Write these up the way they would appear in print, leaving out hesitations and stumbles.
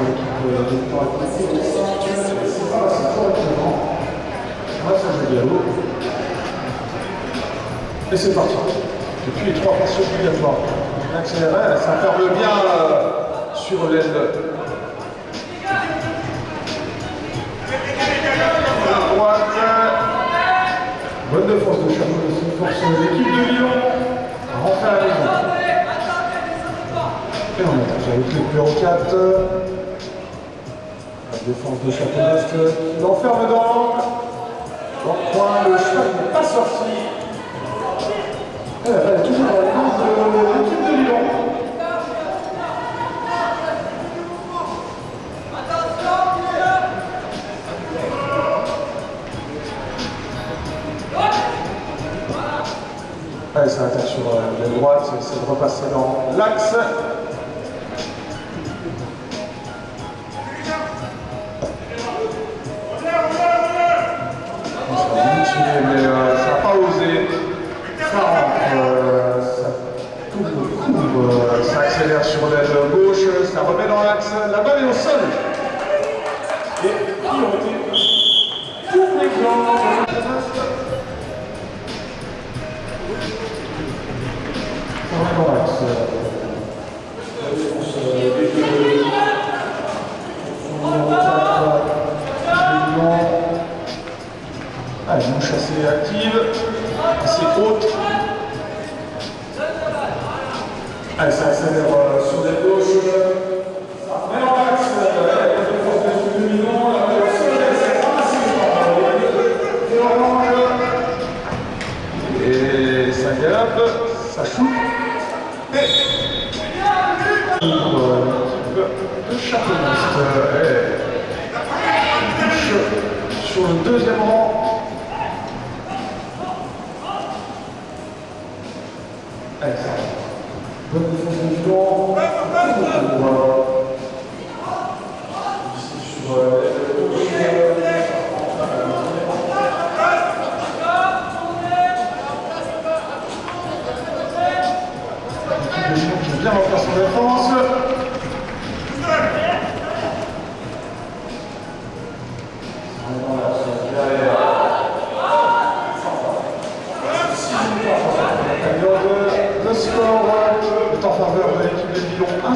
l'équipe de Torre-Athlétique. C'est pas assez correctement. Moi, ça joue bien haut. Et c'est parti. Depuis les 3 passes obligatoires. Accéléré, ça ferme bien sur l'aile. Droite. Bonne défense de Chapeau de force l'équipe de Lyon. Rentrée à la maison. Et on attaque avec le numéro 4. La défense de Chapeau d'Est qui l'enferme dans l'angle. Dans le coin, le cheval n'est pas sorti. Et elle est toujours dans les mains de l'équipe de Lyon. Allez, ça attaque sur la droite, c'est de repasser dans l'axe. Mais ça n'a pas osé. Ça rentre, ça couvre, ça accélère sur l'aile gauche, ça remet dans l'axe. La balle est au sol. Et priorité pour les Blancs. Dans l'axe. Allez, une mouche assez active, assez haute. Allez, ça accélère sur la gauche. Ça remet dans l'axe. La défense de Lyon. La balle au sol, c'est ramassé par Orange. Et ça galope, ça shoot. Et pour l'équipe de Chapeau d'Est, touche sur le deuxième rang. Allez, ça va. Bonne défense de Lyon. Ici sur la gauche. Qui vient refaire son défense. Le score est en faveur de l'équipe de Lyon 1-0.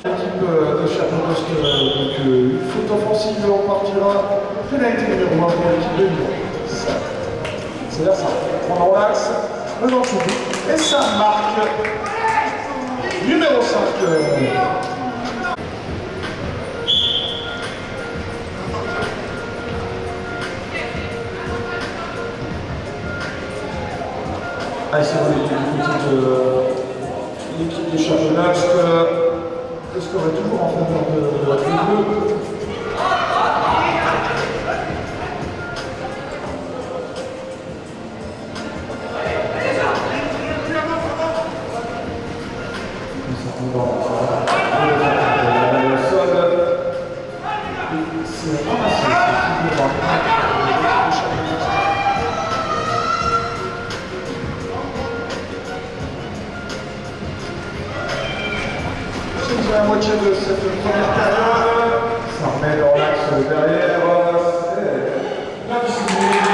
L'équipe de Chapeau d'Est, une faute offensive, on partira. Pénalité numéro 1 pour l'équipe de Lyon. C'est là ça. On dans l'axe, le dans le public, et ça marque. Numéro 5. Allez, c'est bon, l'équipe de Chapeau d'Est. Le score est toujours en faveur de la Bleu. C'est la moitié de cette première période. Ça remet dans l'axe derrière. La visibilité.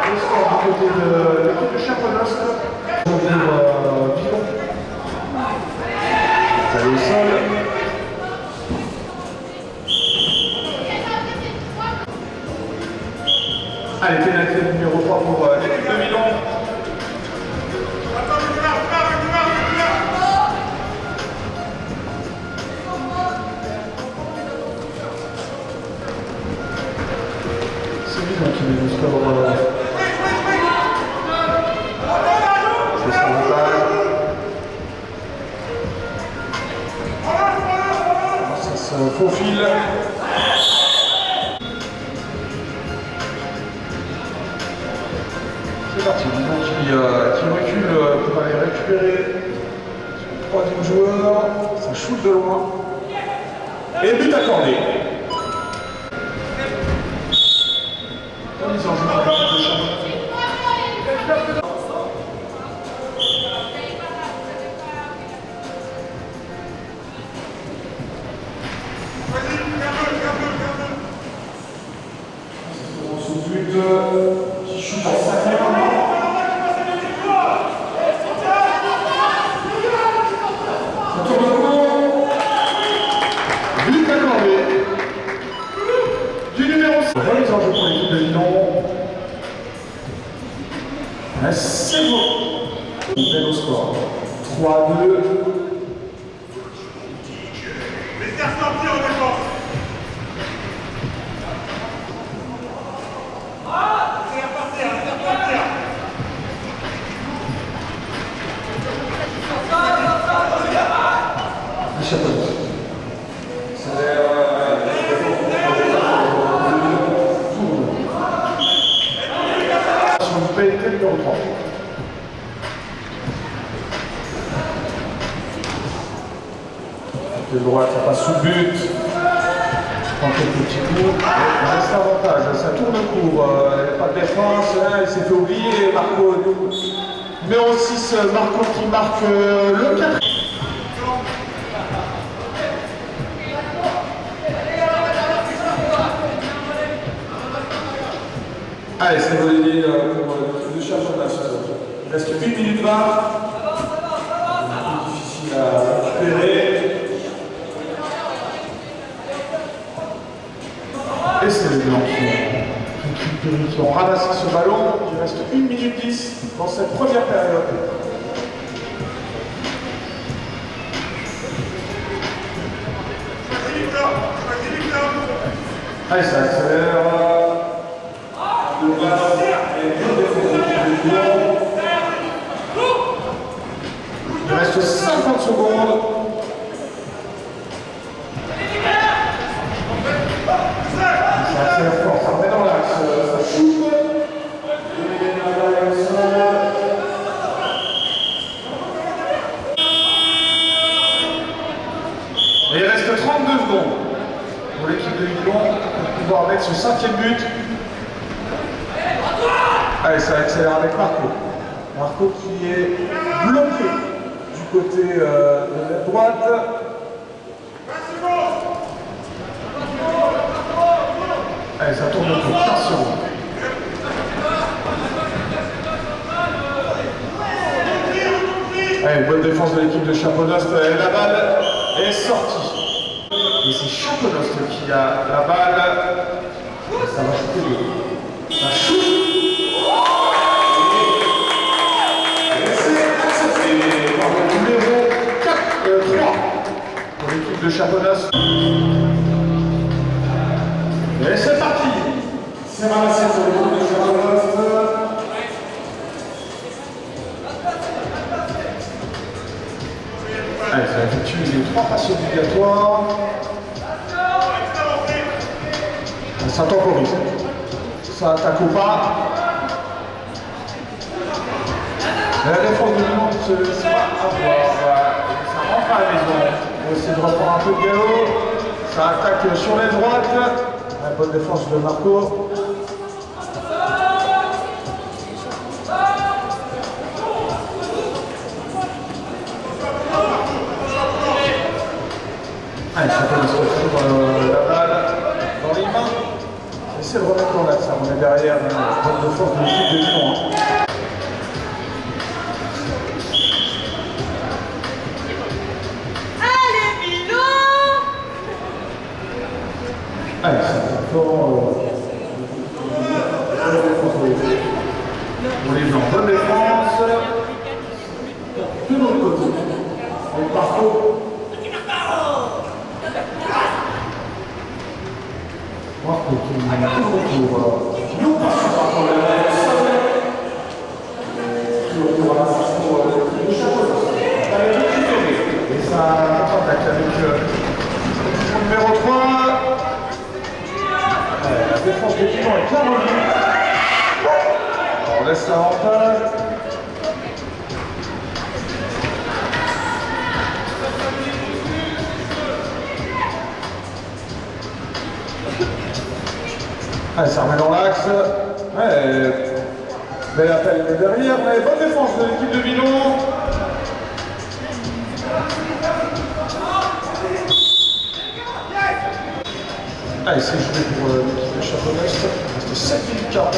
Le score du côté de l'équipe de Chapeau d'Est. Villon. Ça est au sol. Allez, pénalité numéro 3 pour l'équipe de Milan. C'est Milan qui met le score. C'est son avantage. Ça se faufile. C'est parti, qui recule pour aller récupérer son troisième joueur. Ça shoot de loin. Et but accordé. Mise en jeu pour l'équipe de Chamonix. Qui shoot à 5 mètres. Ça tourne le coup. But accordé. Du numéro 5. Remise en jeu pour l'équipe de Lyon. C'est beau. Bel au score. 3-2. Numéro 3. De droite, ça passe sous but. Prend quelques petits coups. Reste avantage, ça tourne court. Il n'y a pas de défense. Il s'est fait oublier. Marco, numéro 6, Marco qui marque le 4. Allez, c'est volé pour le Chamonix. Il reste 8 minutes 20. Difficile à récupérer. Et c'est les Blancs qui ont ramassé ce ballon. Il reste 1 minute 10 dans cette première période. Allez, ça accélère. Il reste 50 secondes. Ça accélère fort, ça remet dans l'axe, ça shoot. Et il reste 32 secondes pour l'équipe de Lyon pour pouvoir mettre ce 5e but. Allez, ça accélère avec Marco. Marco qui est bloqué du côté de la droite. Allez, ça tourne pour 15 secondes. Allez, bonne défense de l'équipe de Chaponost. La balle est sortie. Et c'est Chaponost qui a la balle. Ça va shooter. Ça shoot. Pour l'équipe de Chaponost. Et c'est parti. C'est ramassé pour l'équipe de Chaponost. Allez, ça effectue les 3 passes obligatoires. Ça temporise. Ça attaque ou pas. La défense de Lyon se sera à voir. Ça rentre à la maison. On va essayer de reprendre un peu de galop. Ça attaque sur les droites. La bonne défense de Marco. Allez, ça peut se retrouver la balle dans les mains. Essayez de remettre dans l'axe. On est derrière la bonne défense de l'équipe de Lyon. Allez, c'est fort. Pour les Blancs, bonne défense. De l'autre côté. Avec Marco. Marco qui est toujours non pas sur Marco et ça attaque avec le numéro 3. La défense de Lyon est bien revenue. On laisse l'avantage. Allez, ça remet dans l'axe. Ouais, bel appel de derrière, mais bonne défense de l'équipe de Villon. Allez, c'est joué pour l'équipe de Châteauneuf. Il reste 7 minutes 40.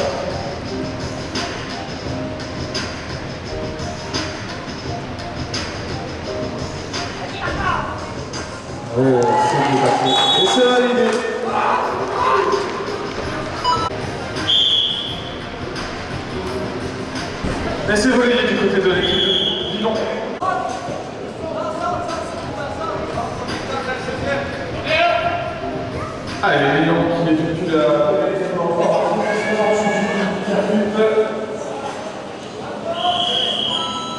Ouais, c'est bien passé. Et c'est validé. Et c'est validé du côté de l'équipe de Villon. Allez, Lyon qui effectue la pénalité dans le fort.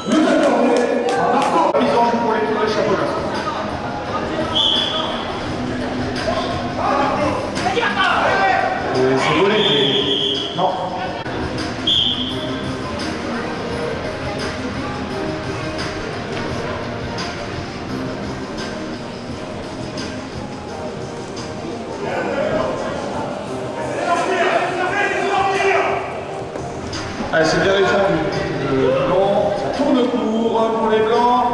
Nous accordons un marquant mise en jeu pour l'équipe de Châteauneuf. Et c'est volé. Non. Allez, c'est bien défendu. Non, ça tourne court pour les Blancs.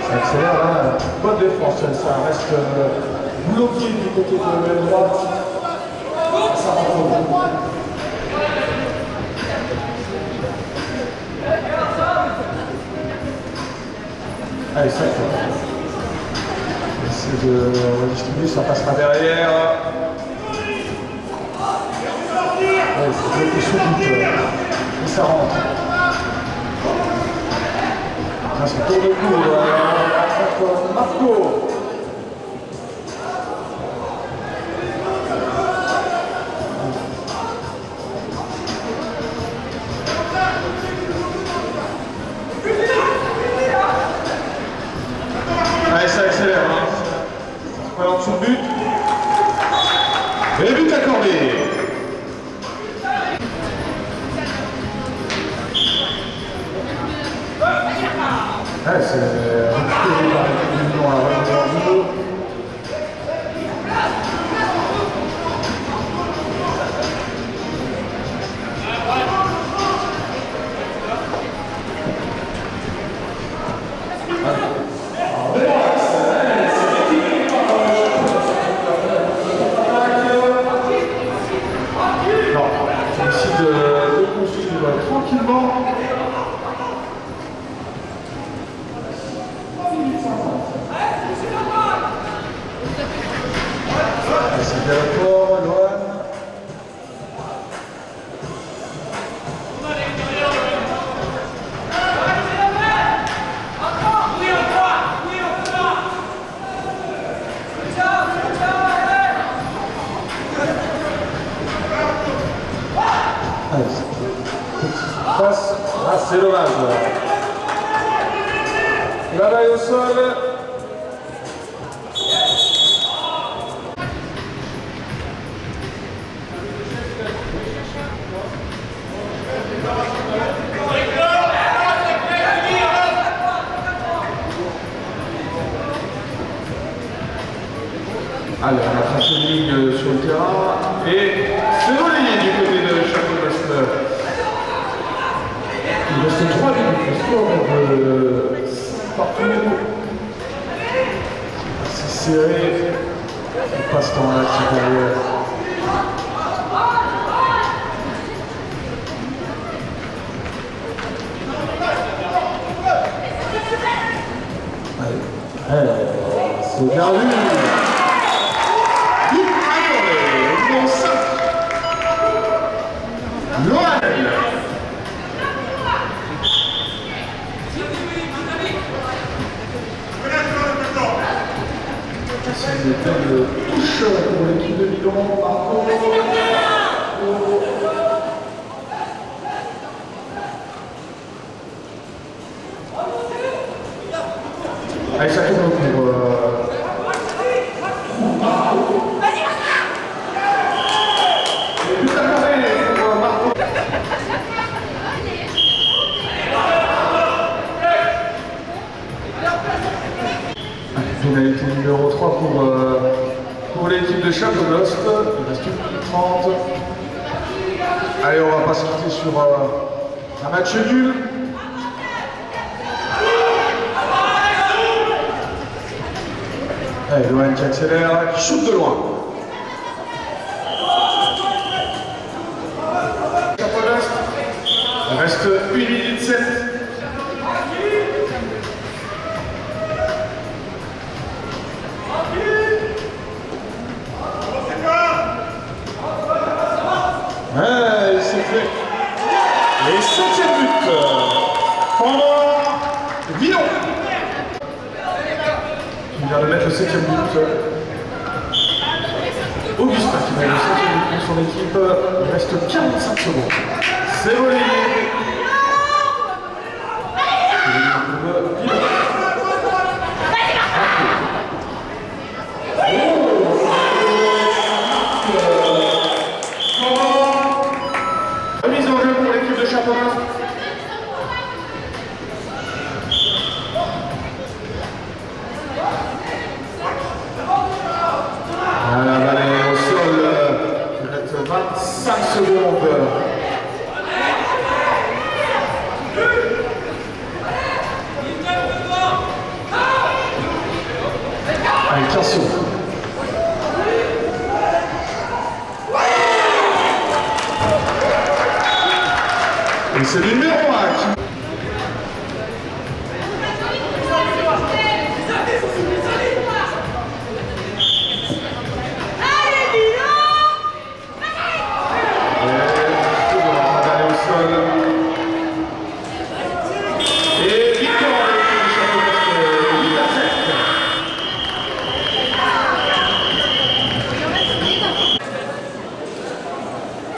Ça accélère, hein. Bonne défense, ça reste bloqué du côté de la droite. Ça rentre. Allez, ça fait. Essaye de redistribuer, ça passera derrière. Ouais, c'est bloqué sous doute. Et ça rentre. Là, ça tourne le coup. Marco. Allez, ça accélère. Hein. Ça se en dessous de but. Et but accordé. Ouais, c'est récupéré par l'équipe de Lyon à la remise. Non, on décide de poursuivre tranquillement. C'est bien le port, Lohan. Passe, ah c'est dommage. La balle au sol. Allez, on a tracé une ligne sur le terrain et c'est relayé du côté de Châteauneuf. Il reste 3 minutes, le score de partout. C'est serré. Il passe dans la supérieure. Allez, c'est bien vu. C'est une touche pour l'équipe de Lyon, Marco. Allez, ça tourne pour pénalité numéro 3 pour l'équipe de Châteauneuf. Il reste 1 minute 30. Allez, on va pas se quitter sur un match nul. Allez, Lohan qui accélère, qui shoot de loin. Il reste 1 minute 7. Il s'est fait. Et 7e but pour Villon. Qui vient de mettre le 7e but. Augustin qui met le 7e but pour son équipe. Il reste 45 secondes. C'est volé. Remise en jeu pour l'équipe de Chaponnas. La balle est au sol. Il reste 25 secondes. Allez, 15 secondes. Et c'est numéro